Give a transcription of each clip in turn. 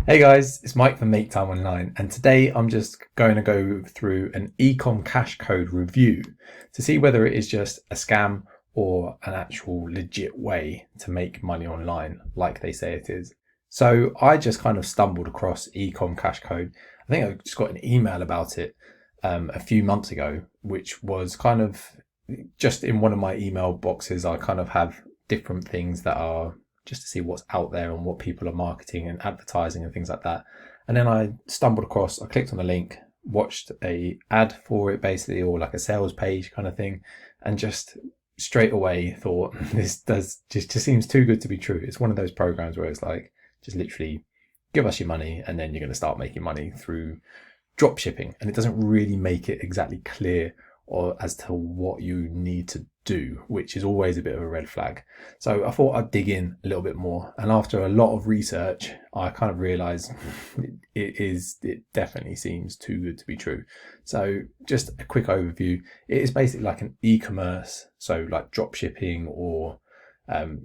Hey guys, it's Mike from Make Time Online, and today I'm just going to go through an Ecom cash code review to see whether it is just a scam or an actual legit way to make money online like they say it is. So I just kind of stumbled across Ecom cash code. I think I just got an email about it a few months ago, which was kind of just in one of my email boxes. I kind of have different things that are just to see what's out there and what people are marketing and advertising and things like that. And then I stumbled across, I clicked on the link, watched a ad for it basically, or like a sales page kind of thing, and just straight away thought this does just seems too good to be true. It's one of those programs where it's like, just literally give us your money and then you're going to start making money through drop shipping. And it doesn't really make it exactly clear or as to what you need to do, which is always a bit of a red flag. So I thought I'd dig in a little bit more. And after a lot of research, I kind of realized it definitely seems too good to be true. So just a quick overview. It is basically like an e-commerce. So like drop shipping or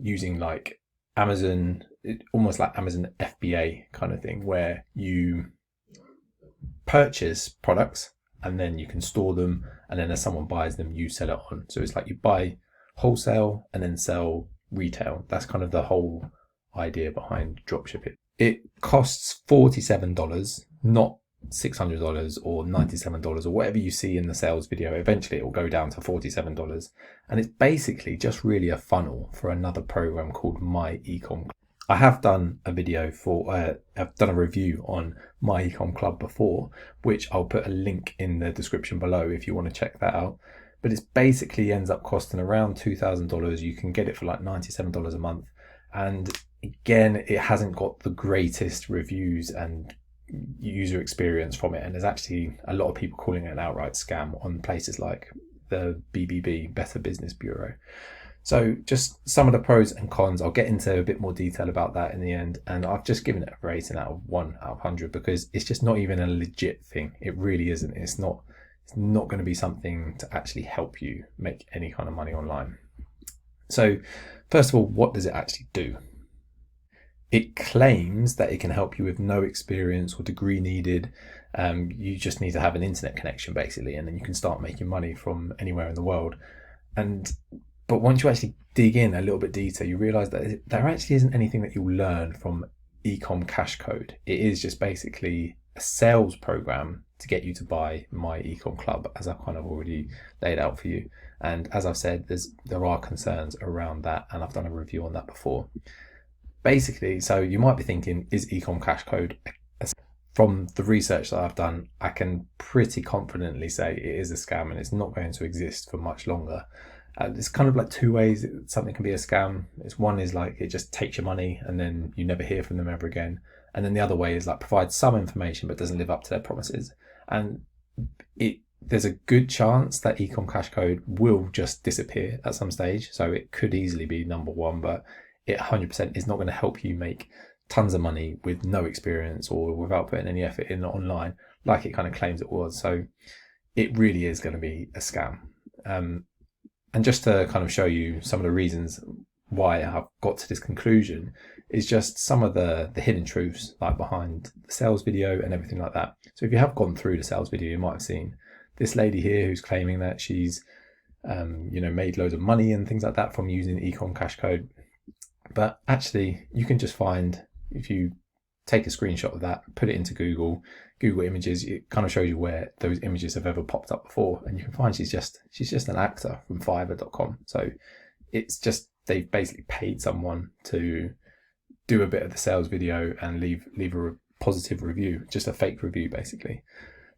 using like Amazon, almost like Amazon FBA kind of thing, where you purchase products and then you can store them, and then as someone buys them, you sell it on. So it's like you buy wholesale and then sell retail. That's kind of the whole idea behind dropshipping. It costs $47, not $600 or $97 or whatever you see in the sales video. Eventually it will go down to $47. And it's basically just really a funnel for another program called My Ecom. I have done a video I've done a review on My Ecom Club before, which I'll put a link in the description below if you want to check that out. But it's basically ends up costing around $2,000. You can get it for like $97 a month. And again, it hasn't got the greatest reviews and user experience from it. And there's actually a lot of people calling it an outright scam on places like the BBB, Better Business Bureau. So just some of the pros and cons. I'll get into a bit more detail about that in the end. And I've just given it a rating out of 1 out of 100 because it's just not even a legit thing. It really isn't. It's not going to be something to actually help you make any kind of money online. So first of all, what does it actually do? It claims that it can help you with no experience or degree needed. You just need to have an internet connection basically, and then you can start making money from anywhere in the world. But once you actually dig in a little bit deeper, you realize that there actually isn't anything that you'll learn from Ecom Cash Code. It is just basically a sales program to get you to buy My Ecom Club, as I've kind of already laid out for you. And as I've said, there are concerns around that, and I've done a review on that before. Basically, so you might be thinking, is Ecom Cash Code from the research that I've done, I can pretty confidently say it is a scam and it's not going to exist for much longer. It's kind of like two ways something can be a scam. One is like it just takes your money and then you never hear from them ever again. And then the other way is like provides some information but doesn't live up to their promises. And there's a good chance that Ecom Cash Code will just disappear at some stage. So it could easily be number one, but it 100% is not going to help you make tons of money with no experience or without putting any effort in online like it kind of claims it was. So it really is going to be a scam. And just to kind of show you some of the reasons why I've got to this conclusion is just some of the hidden truths like behind the sales video and everything like that. So if you have gone through the sales video, you might have seen this lady here who's claiming that she's made loads of money and things like that from using Ecom Cash Code. But actually you can just find, if you take a screenshot of that, put it into Google Images, it kind of shows you where those images have ever popped up before, and you can find she's just an actor from Fiverr.com. So it's just they've basically paid someone to do a bit of the sales video and leave a positive review, just a fake review basically.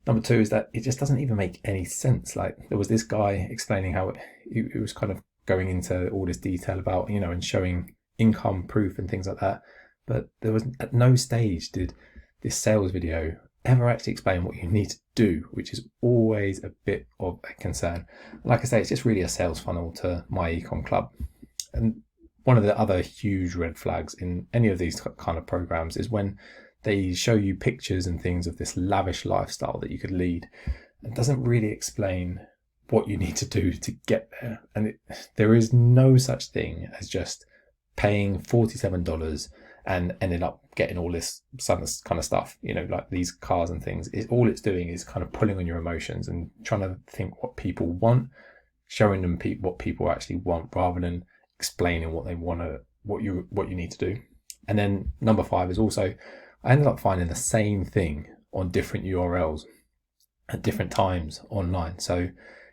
Number two is that it just doesn't even make any sense. Like there was this guy explaining how it was kind of going into all this detail about and showing income proof and things like that, but there was at no stage did this sales video ever actually explain what you need to do, which is always a bit of a concern. Like I say, it's just really a sales funnel to My Ecom Club. And one of the other huge red flags in any of these kind of programs is when they show you pictures and things of this lavish lifestyle that you could lead. It doesn't really explain what you need to do to get there. And there is no such thing as just paying $47 and ended up getting all this kind of stuff, like these cars and things. All it's doing is kind of pulling on your emotions and trying to think what people want, showing them what people actually want, rather than explaining what they want to, what you need to do. And then number 5 is also, I ended up finding the same thing on different URLs at different times online. So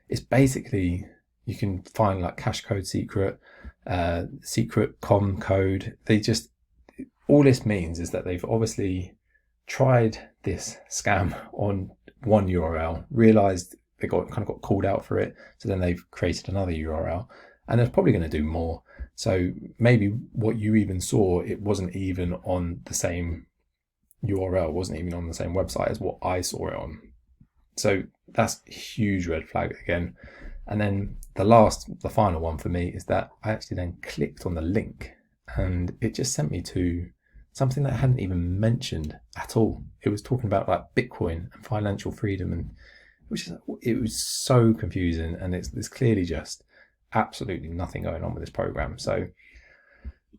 it's basically, you can find like cash code secret, secret com code. All this means is that they've obviously tried this scam on one URL, realized they got called out for it. So then they've created another URL, and they're probably going to do more. So maybe what you even saw, it wasn't even on the same URL, wasn't even on the same website as what I saw it on. So that's a huge red flag again. And then the final one for me is that I actually then clicked on the link and it just sent me to something that I hadn't even mentioned at all. It was talking about like Bitcoin and financial freedom, and it was so confusing, and it's clearly just absolutely nothing going on with this program. So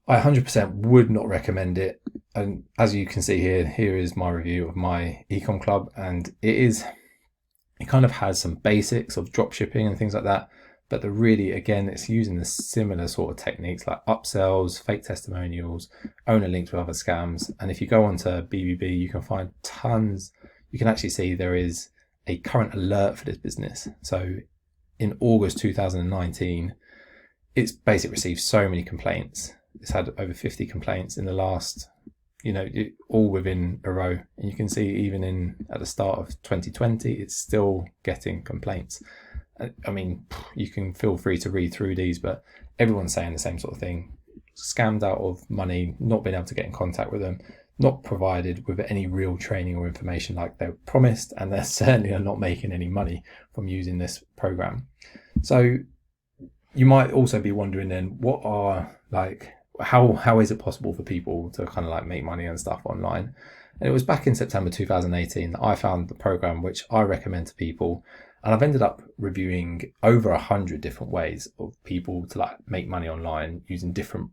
I 100% would not recommend it. And as you can see here is my review of my Ecom Club, and it kind of has some basics of drop shipping and things like that, but again, it's using the similar sort of techniques like upsells, fake testimonials, owner links with other scams. And if you go onto BBB, you can find tons. You can actually see there is a current alert for this business. So in August 2019, it's basically received so many complaints. It's had over 50 complaints in the last, all within a row. And you can see even at the start of 2020, it's still getting complaints. I mean, you can feel free to read through these, but everyone's saying the same sort of thing. Scammed out of money, not being able to get in contact with them, not provided with any real training or information like they were promised, and they certainly are not making any money from using this program. So you might also be wondering then, how is it possible for people to kind of like make money and stuff online? And it was back in September 2018 that I found the program which I recommend to people. And I've ended up reviewing over 100 different ways of people to like make money online using different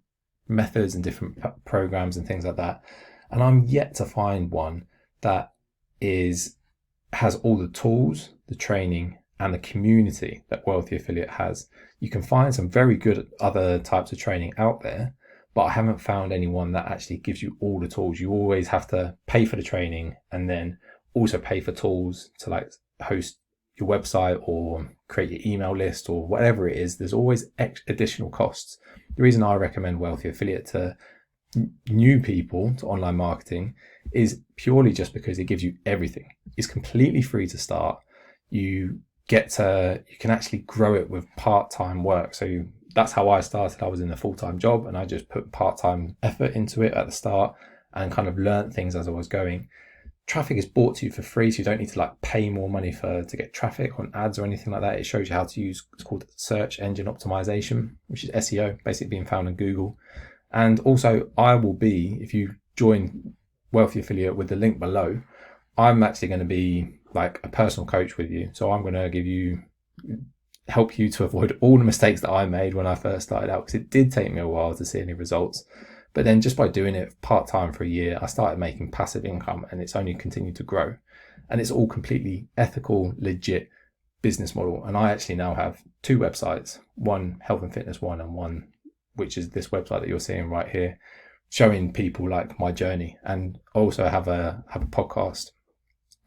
methods and different programs and things like that. And I'm yet to find one that has all the tools, the training, and the community that Wealthy Affiliate has. You can find some very good other types of training out there, but I haven't found anyone that actually gives you all the tools. You always have to pay for the training and then also pay for tools to like host your website or create your email list or whatever it is. There's always additional costs. The reason I recommend Wealthy Affiliate to new people to online marketing is purely just because it gives you everything. It's completely free to start. You can actually grow it with part-time work. So that's how I started. I was in a full-time job and I just put part-time effort into it at the start and kind of learned things as I was going. Traffic is brought to you for free, so you don't need to like pay more money to get traffic on ads or anything like that. It shows you how to use, it's called search engine optimization, which is SEO, basically being found on Google. And also if you join Wealthy Affiliate with the link below, I'm actually going to be like a personal coach with you. So I'm going to help you to avoid all the mistakes that I made when I first started out, because it did take me a while to see any results. But then just by doing it part-time for a year, I started making passive income, and it's only continued to grow. And it's all completely ethical, legit business model. And I actually now have 2 websites, one health and fitness one, and one which is this website that you're seeing right here, showing people like my journey. And also have a podcast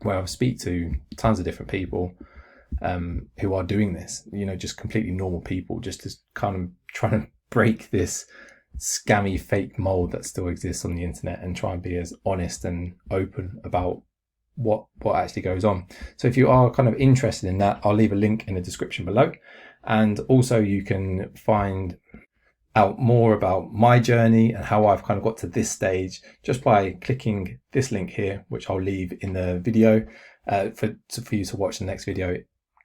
where I speak to tons of different people who are doing this, just completely normal people, just to kind of trying to break this scammy fake mold that still exists on the internet and try and be as honest and open about what actually goes on. So if you are kind of interested in that, I'll leave a link in the description below. And also you can find out more about my journey and how I've kind of got to this stage just by clicking this link here, which I'll leave in the video for you to watch the next video.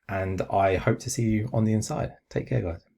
And I hope to see you on the inside. Take care, guys.